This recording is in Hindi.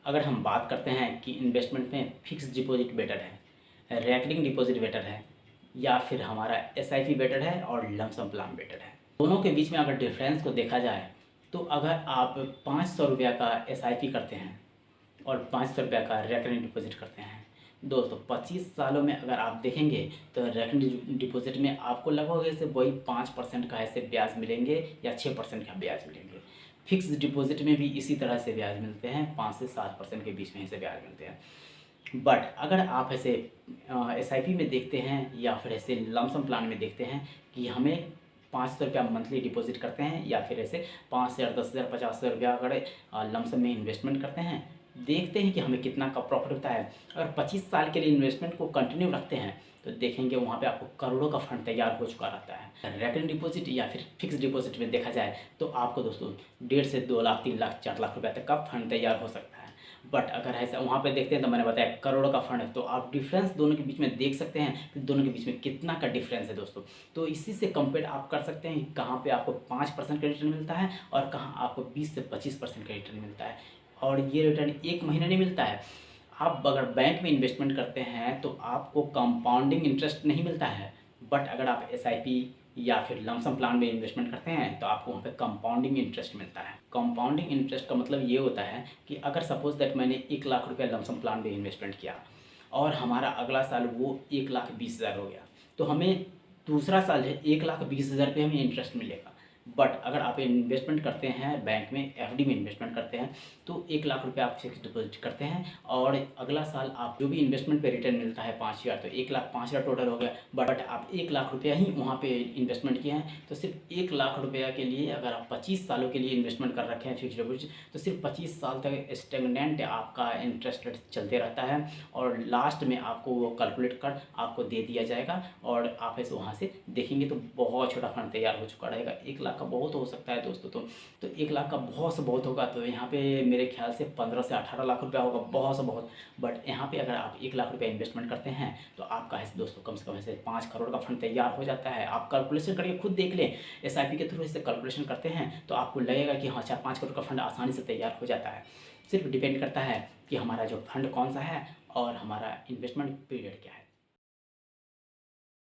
अगर हम बात करते हैं कि इन्वेस्टमेंट में फिक्स डिपॉजिट बेटर है, रैकरिंग डिपॉजिट बेटर है या फिर हमारा एसआईपी बेटर है और लमसम प्लान बेटर है, दोनों के बीच में अगर डिफरेंस को देखा जाए तो अगर आप 500 रुपया का एसआईपी करते हैं और 500 रुपया का रैकरिंग डिपॉजिट करते हैं, दोस्तों 25 सालों में अगर आप देखेंगे तो रैकरिंग डिपॉजिट में आपको लगभग ऐसे वही 5% का ऐसे ब्याज मिलेंगे या 6% का ब्याज मिलेंगे। फिक्स डिपॉजिट में भी इसी तरह से ब्याज मिलते हैं, 5 से 7% के बीच में ऐसे ब्याज मिलते हैं। बट अगर आप ऐसे एसआईपी में देखते हैं या फिर ऐसे लमसम प्लान में देखते हैं कि हमें 500 रुपया मंथली डिपॉजिट करते हैं या फिर ऐसे 5,000, 10,000, 50,000 रुपया अगर लमसम में इन्वेस्टमेंट करते हैं, देखते हैं कि हमें कितना का प्रॉफिट होता है। अगर 25 साल के लिए इन्वेस्टमेंट को कंटिन्यू रखते हैं तो देखेंगे वहाँ पे आपको करोड़ों का फंड तैयार हो चुका रहता है। रैकरिंग डिपॉजिट या फिर फिक्स डिपॉजिट में देखा जाए तो आपको दोस्तों 1.5 से 2 लाख, 3 लाख, 4 लाख रुपये तक का फंड तैयार हो सकता है। बट अगर ऐसा वहाँ पे देखते हैं तो मैंने बताया करोड़ों का फंड है, तो आप डिफरेंस दोनों के बीच में देख सकते हैं कि दोनों के बीच में कितना का डिफरेंस है दोस्तों। तो इसी से कंपेयर आप कर सकते हैं कहाँ पे आपको 5% का रिटर्न मिलता है और कहाँ आपको 20 से 25% का रिटर्न मिलता है। और ये रिटर्न एक महीना नहीं मिलता है। आप अगर बैंक में इन्वेस्टमेंट करते हैं तो आपको कंपाउंडिंग इंटरेस्ट नहीं मिलता है, बट अगर आप एसआईपी या फिर लमसम प्लान में इन्वेस्टमेंट करते हैं तो आपको वहाँ पे कंपाउंडिंग इंटरेस्ट मिलता है। कंपाउंडिंग इंटरेस्ट का मतलब ये होता है कि अगर सपोज दैट मैंने 1 लाख रुपया लमसम प्लान में इन्वेस्टमेंट किया और हमारा अगला साल वो 1,20,000 हो गया, तो हमें दूसरा साल है 1,20,000 रुपये हमें इंटरेस्ट मिलेगा। बट अगर आप इन्वेस्टमेंट करते हैं बैंक में, एफडी में इन्वेस्टमेंट करते हैं तो 1 लाख रुपये आप फिक्स डिपॉजिट करते हैं और अगला साल आप जो भी इन्वेस्टमेंट पे रिटर्न मिलता है 5,000, तो 1,05,000 टोटल हो गया। बट आप 1 लाख रुपया ही वहाँ पे इन्वेस्टमेंट किए हैं, तो सिर्फ 1 लाख रुपया के लिए अगर आप 25 सालों के लिए इन्वेस्टमेंट कर रखे हैं फिक्स डिपॉजिट, तो सिर्फ 25 साल तक स्टेगनेंट आपका इंटरेस्ट रेट चलते रहता है और लास्ट में आपको वो कैलकुलेट कर आपको दे दिया जाएगा और आप ऐसे वहाँ से देखेंगे तो बहुत छोटा फंड तैयार हो चुका रहेगा। 1 लाख का बहुत हो सकता है दोस्तों, तो 1 लाख का बहुत से बहुत होगा तो यहाँ पे मेरे ख्याल से 15 से 18 लाख रुपया होगा, बहुत से बहुत। बट यहाँ पे अगर आप 1 लाख रुपया इन्वेस्टमेंट करते हैं तो आपका ऐसे दोस्तों कम से कम ऐसे 5 करोड़ का फंड तैयार हो जाता है। आप कैलकुलेशन करके खुद देख लें, एसआईपी के थ्रू इससे कैलकुलेशन करते हैं तो आपको लगेगा कि हाँ 4-5 करोड़ का फंड आसानी से तैयार हो जाता है। सिर्फ डिपेंड करता है कि हमारा जो फंड कौन सा है और हमारा इन्वेस्टमेंट पीरियड क्या है।